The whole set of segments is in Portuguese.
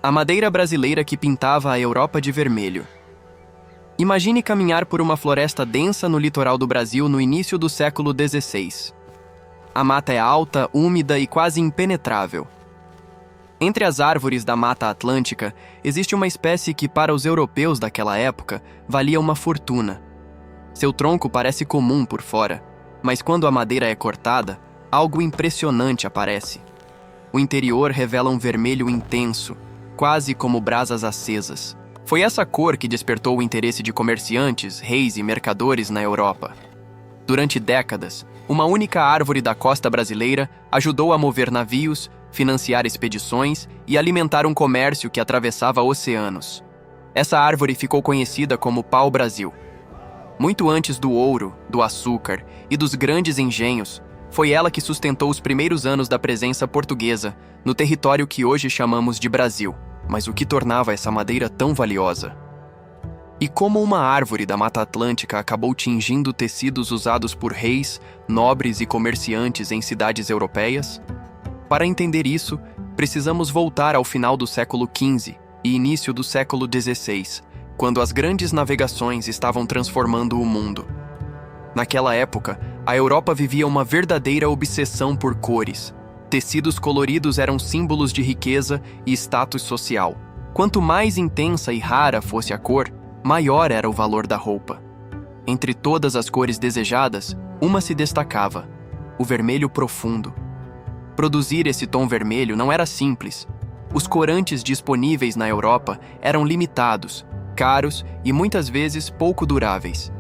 A madeira brasileira que pintava a Europa de vermelho. Imagine caminhar por uma floresta densa no litoral do Brasil no início do século XVI. A mata é alta, úmida e quase impenetrável. Entre as árvores da Mata Atlântica, existe uma espécie que, para os europeus daquela época, valia uma fortuna. Seu tronco parece comum por fora, mas quando a madeira é cortada, algo impressionante aparece. O interior revela um vermelho intenso, quase como brasas acesas. Foi essa cor que despertou o interesse de comerciantes, reis e mercadores na Europa. Durante décadas, uma única árvore da costa brasileira ajudou a mover navios, financiar expedições e alimentar um comércio que atravessava oceanos. Essa árvore ficou conhecida como pau-brasil. Muito antes do ouro, do açúcar e dos grandes engenhos, foi ela que sustentou os primeiros anos da presença portuguesa no território que hoje chamamos de Brasil. Mas o que tornava essa madeira tão valiosa? E como uma árvore da Mata Atlântica acabou tingindo tecidos usados por reis, nobres e comerciantes em cidades europeias? Para entender isso, precisamos voltar ao final do século XV e início do século XVI, quando as grandes navegações estavam transformando o mundo. Naquela época, a Europa vivia uma verdadeira obsessão por cores. Tecidos coloridos eram símbolos de riqueza e status social. Quanto mais intensa e rara fosse a cor, maior era o valor da roupa. Entre todas as cores desejadas, uma se destacava: o vermelho profundo. Produzir esse tom vermelho não era simples. Os corantes disponíveis na Europa eram limitados, caros e muitas vezes pouco duráveis.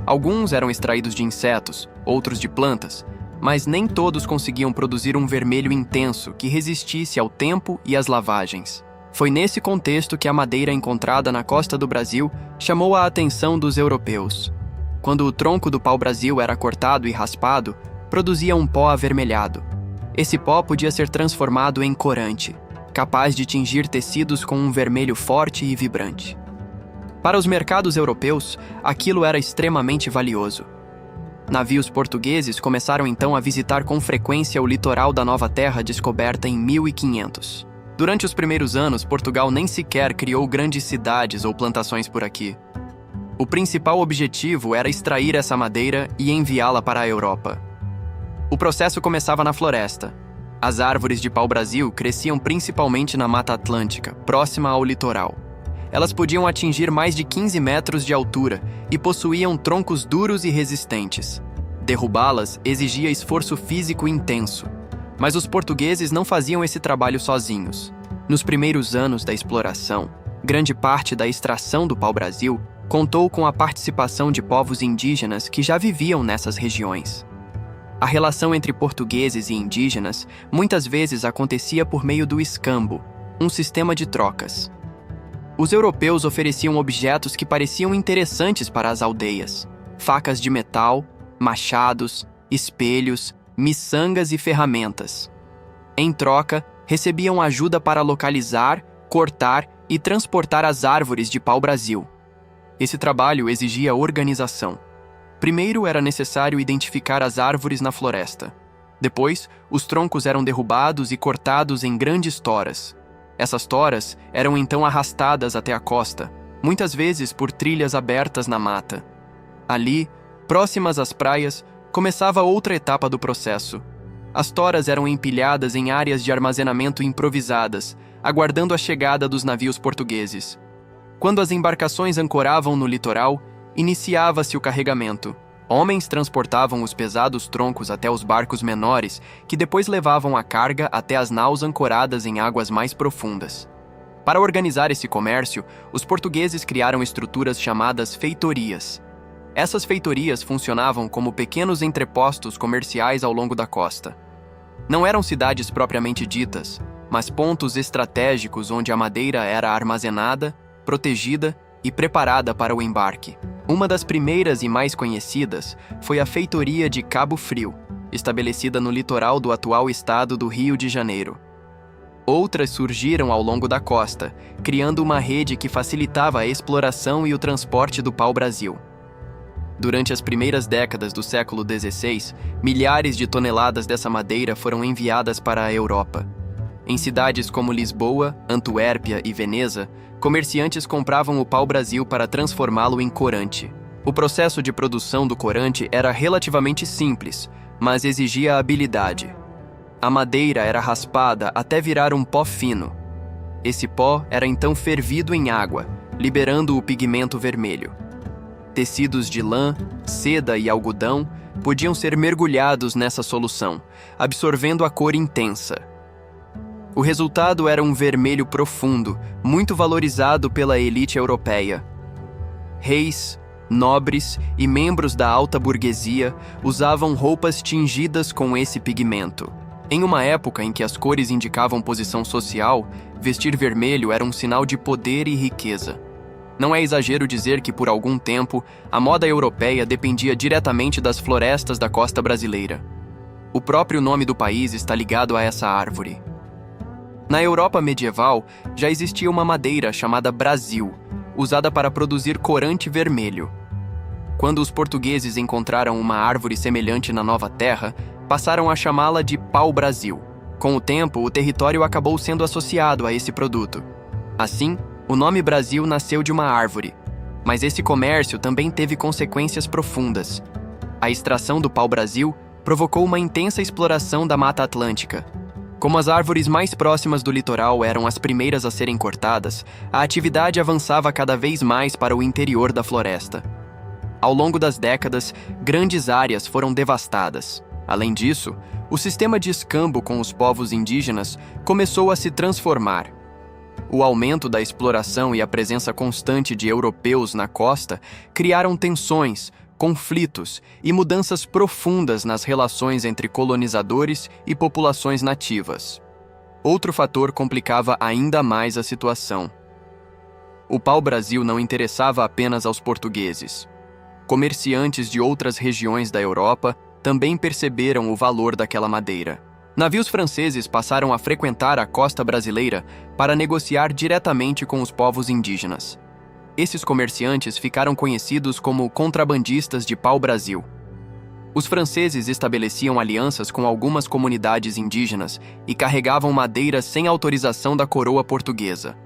Alguns eram extraídos de insetos, outros de plantas, mas nem todos conseguiam produzir um vermelho intenso que resistisse ao tempo e às lavagens. Foi nesse contexto que a madeira encontrada na costa do Brasil chamou a atenção dos europeus. Quando o tronco do pau-brasil era cortado e raspado, produzia um pó avermelhado. Esse pó podia ser transformado em corante, capaz de tingir tecidos com um vermelho forte e vibrante. Para os mercados europeus, aquilo era extremamente valioso. Navios portugueses começaram então a visitar com frequência o litoral da nova terra descoberta em 1500. Durante os primeiros anos, Portugal nem sequer criou grandes cidades ou plantações por aqui. O principal objetivo era extrair essa madeira e enviá-la para a Europa. O processo começava na floresta. As árvores de pau-brasil cresciam principalmente na Mata Atlântica, próxima ao litoral. Elas podiam atingir mais de 15 metros de altura e possuíam troncos duros e resistentes. Derrubá-las exigia esforço físico intenso, mas os portugueses não faziam esse trabalho sozinhos. Nos primeiros anos da exploração, grande parte da extração do pau-brasil contou com a participação de povos indígenas que já viviam nessas regiões. A relação entre portugueses e indígenas muitas vezes acontecia por meio do escambo, um sistema de trocas. Os europeus ofereciam objetos que pareciam interessantes para as aldeias: facas de metal, machados, espelhos, miçangas e ferramentas. Em troca, recebiam ajuda para localizar, cortar e transportar as árvores de pau-brasil. Esse trabalho exigia organização. Primeiro era necessário identificar as árvores na floresta. Depois, os troncos eram derrubados e cortados em grandes toras. Essas toras eram então arrastadas até a costa, muitas vezes por trilhas abertas na mata. Ali, próximas às praias, começava outra etapa do processo. As toras eram empilhadas em áreas de armazenamento improvisadas, aguardando a chegada dos navios portugueses. Quando as embarcações ancoravam no litoral, iniciava-se o carregamento. Homens transportavam os pesados troncos até os barcos menores, que depois levavam a carga até as naus ancoradas em águas mais profundas. Para organizar esse comércio, os portugueses criaram estruturas chamadas feitorias. Essas feitorias funcionavam como pequenos entrepostos comerciais ao longo da costa. Não eram cidades propriamente ditas, mas pontos estratégicos onde a madeira era armazenada, protegida e preparada para o embarque. Uma das primeiras e mais conhecidas foi a feitoria de Cabo Frio, estabelecida no litoral do atual estado do Rio de Janeiro. Outras surgiram ao longo da costa, criando uma rede que facilitava a exploração e o transporte do pau-brasil. Durante as primeiras décadas do século XVI, milhares de toneladas dessa madeira foram enviadas para a Europa. Em cidades como Lisboa, Antuérpia e Veneza, comerciantes compravam o pau-brasil para transformá-lo em corante. O processo de produção do corante era relativamente simples, mas exigia habilidade. A madeira era raspada até virar um pó fino. Esse pó era então fervido em água, liberando o pigmento vermelho. Tecidos de lã, seda e algodão podiam ser mergulhados nessa solução, absorvendo a cor intensa. O resultado era um vermelho profundo, muito valorizado pela elite europeia. Reis, nobres e membros da alta burguesia usavam roupas tingidas com esse pigmento. Em uma época em que as cores indicavam posição social, vestir vermelho era um sinal de poder e riqueza. Não é exagero dizer que, por algum tempo, a moda europeia dependia diretamente das florestas da costa brasileira. O próprio nome do país está ligado a essa árvore. Na Europa medieval, já existia uma madeira chamada Brasil, usada para produzir corante vermelho. Quando os portugueses encontraram uma árvore semelhante na Nova Terra, passaram a chamá-la de pau-brasil. Com o tempo, o território acabou sendo associado a esse produto. Assim, o nome Brasil nasceu de uma árvore, mas esse comércio também teve consequências profundas. A extração do pau-brasil provocou uma intensa exploração da Mata Atlântica. Como as árvores mais próximas do litoral eram as primeiras a serem cortadas, a atividade avançava cada vez mais para o interior da floresta. Ao longo das décadas, grandes áreas foram devastadas. Além disso, o sistema de escambo com os povos indígenas começou a se transformar. O aumento da exploração e a presença constante de europeus na costa criaram tensões, conflitos e mudanças profundas nas relações entre colonizadores e populações nativas. Outro fator complicava ainda mais a situação. O pau-brasil não interessava apenas aos portugueses. Comerciantes de outras regiões da Europa também perceberam o valor daquela madeira. Navios franceses passaram a frequentar a costa brasileira para negociar diretamente com os povos indígenas. Esses comerciantes ficaram conhecidos como contrabandistas de pau-brasil. Os franceses estabeleciam alianças com algumas comunidades indígenas e carregavam madeira sem autorização da coroa portuguesa.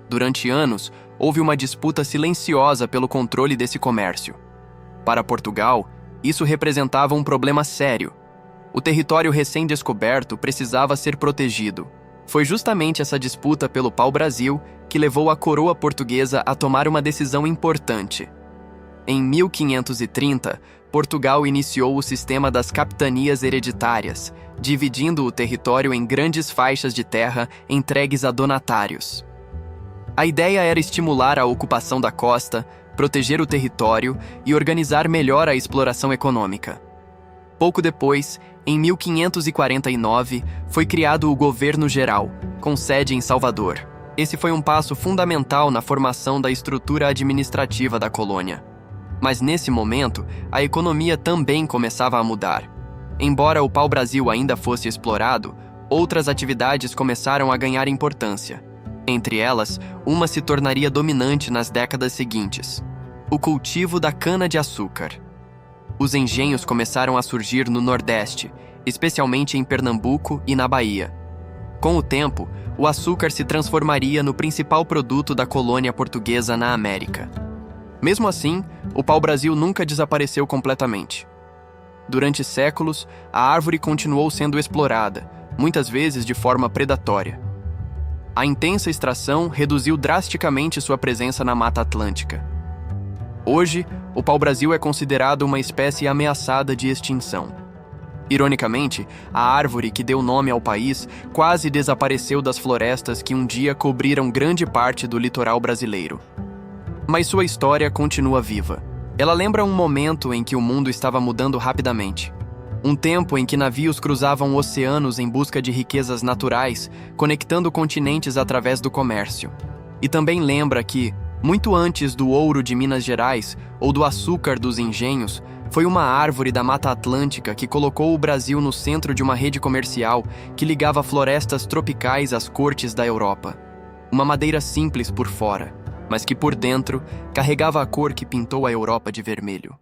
Durante anos, houve uma disputa silenciosa pelo controle desse comércio. Para Portugal, isso representava um problema sério. O território recém-descoberto precisava ser protegido. Foi justamente essa disputa pelo pau-brasil que levou a coroa portuguesa a tomar uma decisão importante. Em 1530, Portugal iniciou o sistema das capitanias hereditárias, dividindo o território em grandes faixas de terra entregues a donatários. A ideia era estimular a ocupação da costa, proteger o território e organizar melhor a exploração econômica. Pouco depois, em 1549, foi criado o Governo Geral, com sede em Salvador. Esse foi um passo fundamental na formação da estrutura administrativa da colônia. Mas nesse momento, a economia também começava a mudar. Embora o pau-brasil ainda fosse explorado, outras atividades começaram a ganhar importância. Entre elas, uma se tornaria dominante nas décadas seguintes: o cultivo da cana-de-açúcar. Os engenhos começaram a surgir no Nordeste, especialmente em Pernambuco e na Bahia. Com o tempo, o açúcar se transformaria no principal produto da colônia portuguesa na América. Mesmo assim, o pau-brasil nunca desapareceu completamente. Durante séculos, a árvore continuou sendo explorada, muitas vezes de forma predatória. A intensa extração reduziu drasticamente sua presença na Mata Atlântica. Hoje, o pau-brasil é considerado uma espécie ameaçada de extinção. Ironicamente, a árvore que deu nome ao país quase desapareceu das florestas que um dia cobriram grande parte do litoral brasileiro. Mas sua história continua viva. Ela lembra um momento em que o mundo estava mudando rapidamente. Um tempo em que navios cruzavam oceanos em busca de riquezas naturais, conectando continentes através do comércio. E também lembra que, muito antes do ouro de Minas Gerais ou do açúcar dos engenhos, foi uma árvore da Mata Atlântica que colocou o Brasil no centro de uma rede comercial que ligava florestas tropicais às cortes da Europa. Uma madeira simples por fora, mas que por dentro carregava a cor que pintou a Europa de vermelho.